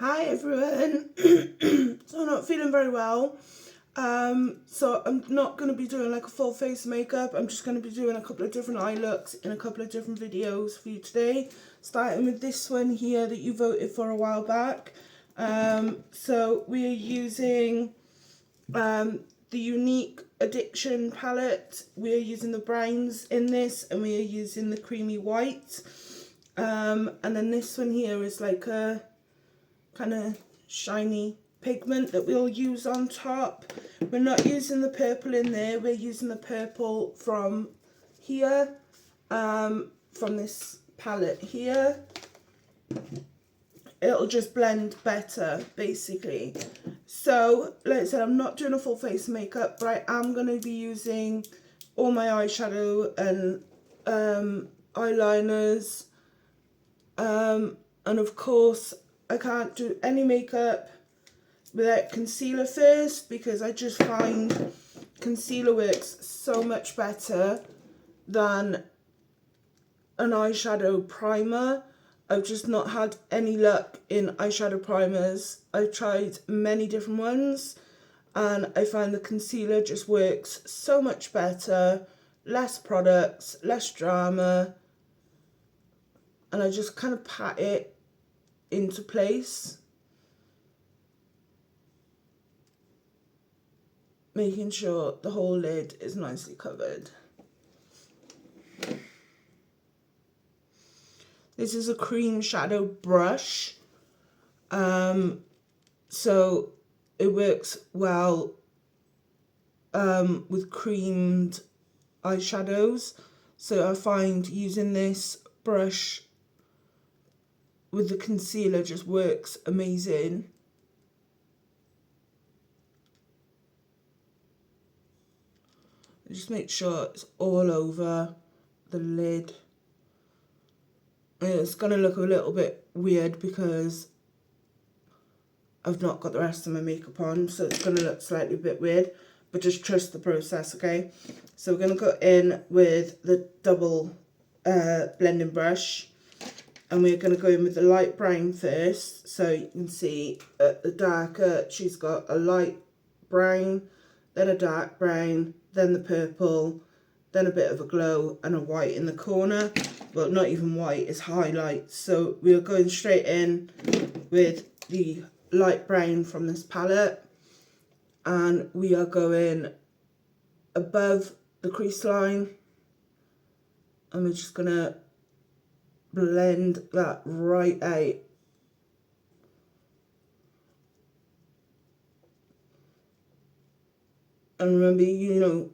Hi everyone. So I'm not feeling very well. So I'm not going to be doing like a full face makeup. I'm just going to be doing a couple of different eye looks in a couple of different videos for you today. Starting with this one here that you voted for a while back. So we are using the Unique Addiction palette. We are using the browns in this, and we are using the creamy white. And then this one here is like a kind of shiny pigment that we'll use on top. We're not using the purple in there, we're using the purple from here, from this palette here. It'll just blend better basically. So like I said, I'm not doing a full face makeup, but I am going to be using all my eyeshadow and eyeliners, and of course I can't do any makeup without concealer first, because I just find concealer works so much better than an eyeshadow primer. I've just not had any luck in eyeshadow primers. I've tried many different ones and I find the concealer just works so much better, less products, less drama, and I just kind of pat it into place, making sure the whole lid is nicely covered. This is a cream shadow brush, so it works well with creamed eyeshadows. So I find using this brush with the concealer just works amazing. Just make sure it's all over the lid. It's going to look a little bit weird because I've not got the rest of my makeup on, so it's going to look slightly a bit weird, but just trust the process, okay? So we're going to go in with the double blending brush, and we're going to go in with the light brown first. So you can see the darker, she's got a light brown, then a dark brown, then the purple, then a bit of a glow and a white in the corner. Well, not even white, it's highlights. So we are going straight in with the light brown from this palette, and we are going above the crease line, and we're just going to blend that right out. And remember, you know,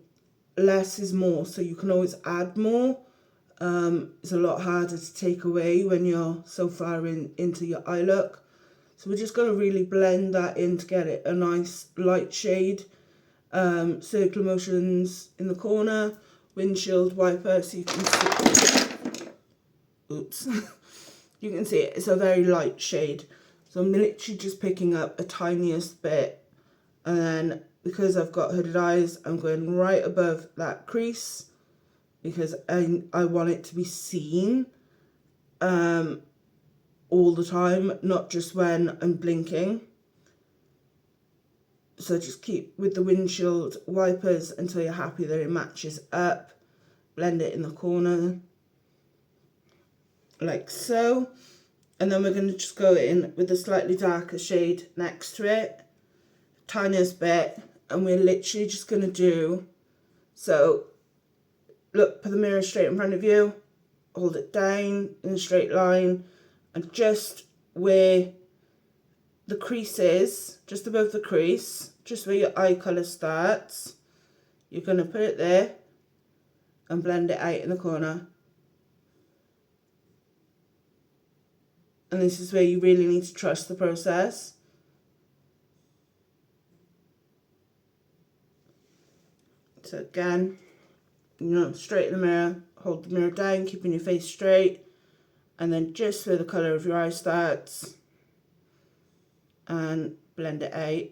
less is more, so you can always add more. It's a lot harder to take away when you're so far into your eye look. So we're just going to really blend that in to get it a nice light shade. Circular motions in the corner, windshield wiper, so you can see, oops, you can see it's a very light shade. So I'm literally just picking up a tiniest bit, and then because I've got hooded eyes, I'm going right above that crease, because I want it to be seen all the time, not just when I'm blinking. So just keep with the windshield wipers until you're happy that it matches up. Blend it in the corner, like so. And then we're going to just go in with a slightly darker shade next to it, tiniest bit, and we're literally just going to do, so look, put the mirror straight in front of you, hold it down in a straight line, and just where the crease is, just above the crease, just where your eye colour starts, you're going to put it there and blend it out in the corner. And this is where you really need to trust the process. So again, you know, straight in the mirror, hold the mirror down, keeping your face straight, and then just where the colour of your eye starts, and blend it out.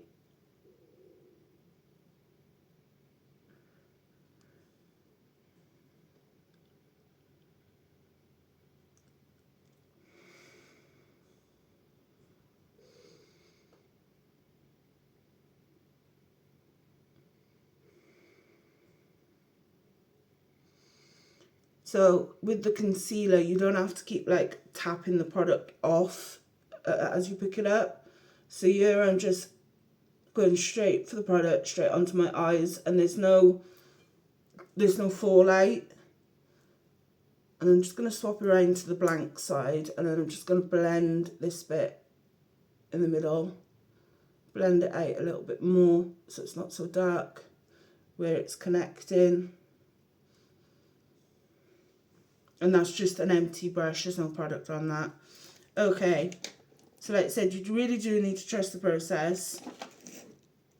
So with the concealer, you don't have to keep like tapping the product off as you pick it up. So here I'm just going straight for the product, straight onto my eyes, and there's no fallout. And I'm just going to swap around to the blank side, and then I'm just going to blend this bit in the middle, blend it out a little bit more so it's not so dark where it's connecting. And that's just an empty brush, there's no product on that. Okay, so like I said, you really do need to trust the process.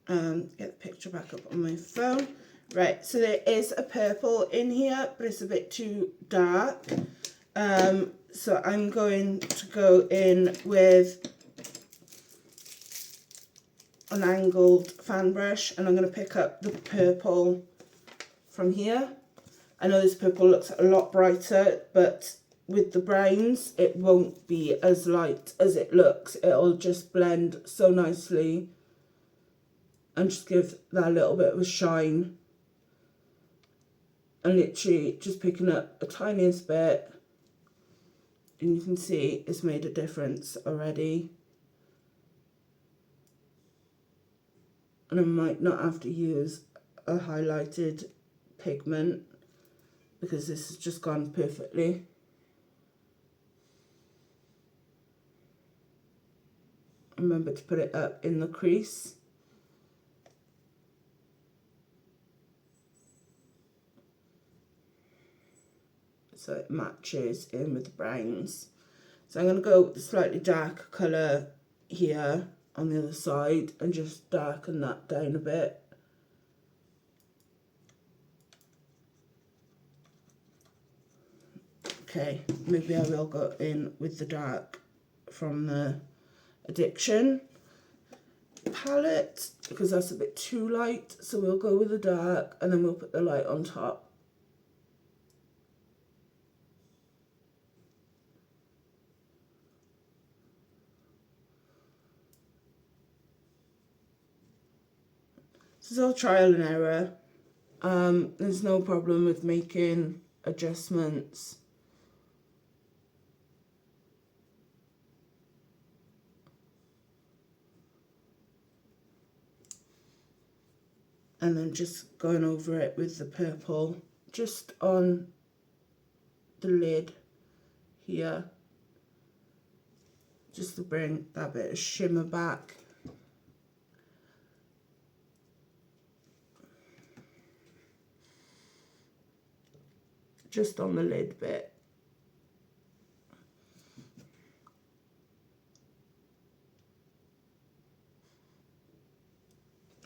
Get the picture back up on my phone. Right, so there is a purple in here, but it's a bit too dark. So I'm going to go in with an angled fan brush, and I'm going to pick up the purple from here. I know this purple looks a lot brighter, but with the browns, it won't be as light as it looks. It'll just blend so nicely and just give that little bit of a shine. And literally just picking up the tiniest bit, and you can see it's made a difference already. And I might not have to use a highlighted pigment because this has just gone perfectly. Remember to put it up in the crease. So it matches in with the browns. So I'm going to go with the slightly darker colour here on the other side and just darken that down a bit. Okay, maybe I will go in with the dark from the Addiction palette because that's a bit too light. So we'll go with the dark and then we'll put the light on top. This is all trial and error. There's no problem with making adjustments. And then just going over it with the purple, just on the lid here, just to bring that bit of shimmer back. Just on the lid bit.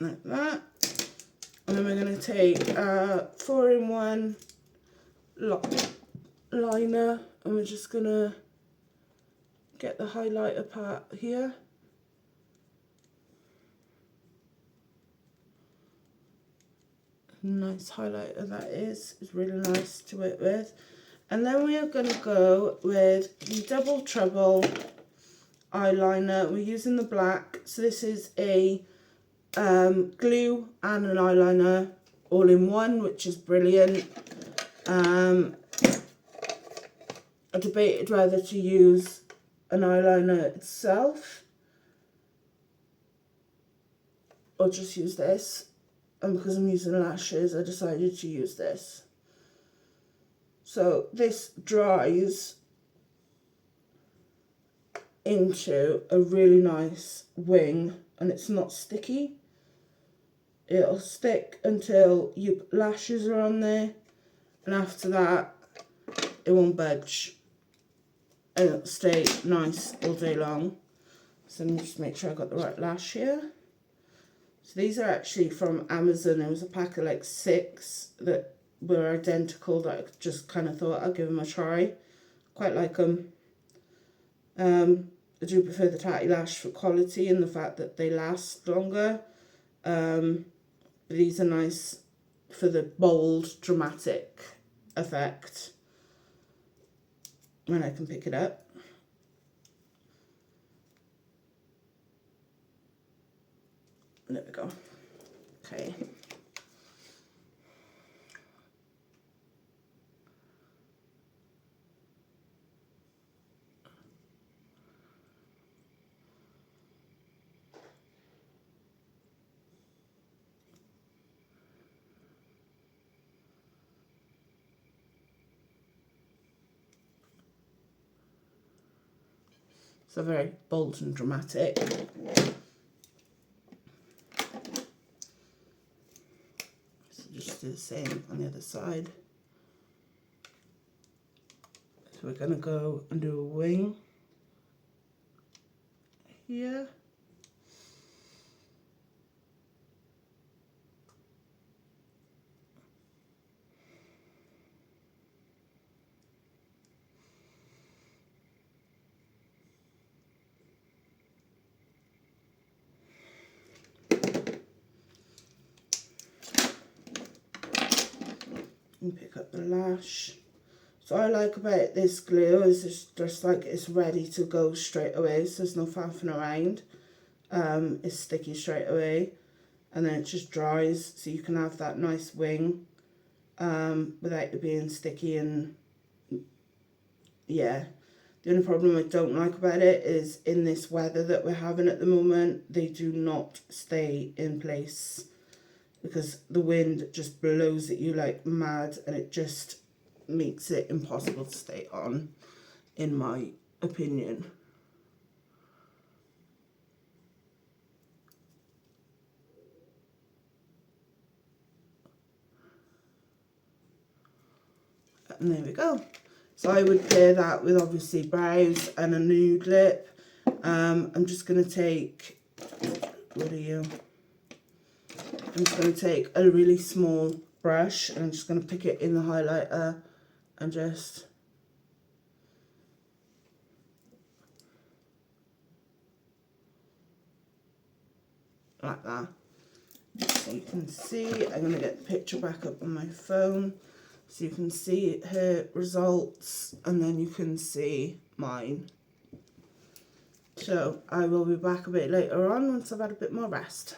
Like that. And then we're going to take a 4-in-1 liner, and we're just going to get the highlighter part here. Nice highlighter that is. It's really nice to work with. And then we are going to go with the Double Trouble eyeliner. We're using the black. So this is a glue and an eyeliner all in one, which is brilliant. I debated whether to use an eyeliner itself or just use this, and because I'm using lashes I decided to use this. So this dries into a really nice wing and it's not sticky. It'll stick until your lashes are on there, and after that it won't budge and it'll stay nice all day long. So let me just make sure I got the right lash here. So these are actually from Amazon. There was a pack of like 6 that were identical that I just kind of thought I'd give them a try. Quite like them. I do prefer the Tatty Lash for quality and the fact that they last longer. But these are nice for the bold, dramatic effect when I can pick it up. There we go. Okay. So very bold and dramatic. So just do the same on the other side. So we're going to go and do a wing here. And pick up the lash. So I like about this glue is it's just like it's ready to go straight away, so there's no faffing around. It's sticky straight away, and then it just dries, so you can have that nice wing without it being sticky. And yeah, the only problem I don't like about it is in this weather that we're having at the moment, they do not stay in place because the wind just blows at you like mad, and it just makes it impossible to stay on, in my opinion. And there we go. So I would pair that with obviously brows and a nude lip. I'm just going to take, what are you? I'm just going to take a really small brush and I'm just going to pick it in the highlighter and just like that. So you can see, I'm going to get the picture back up on my phone so you can see her results and then you can see mine. So I will be back a bit later on once I've had a bit more rest.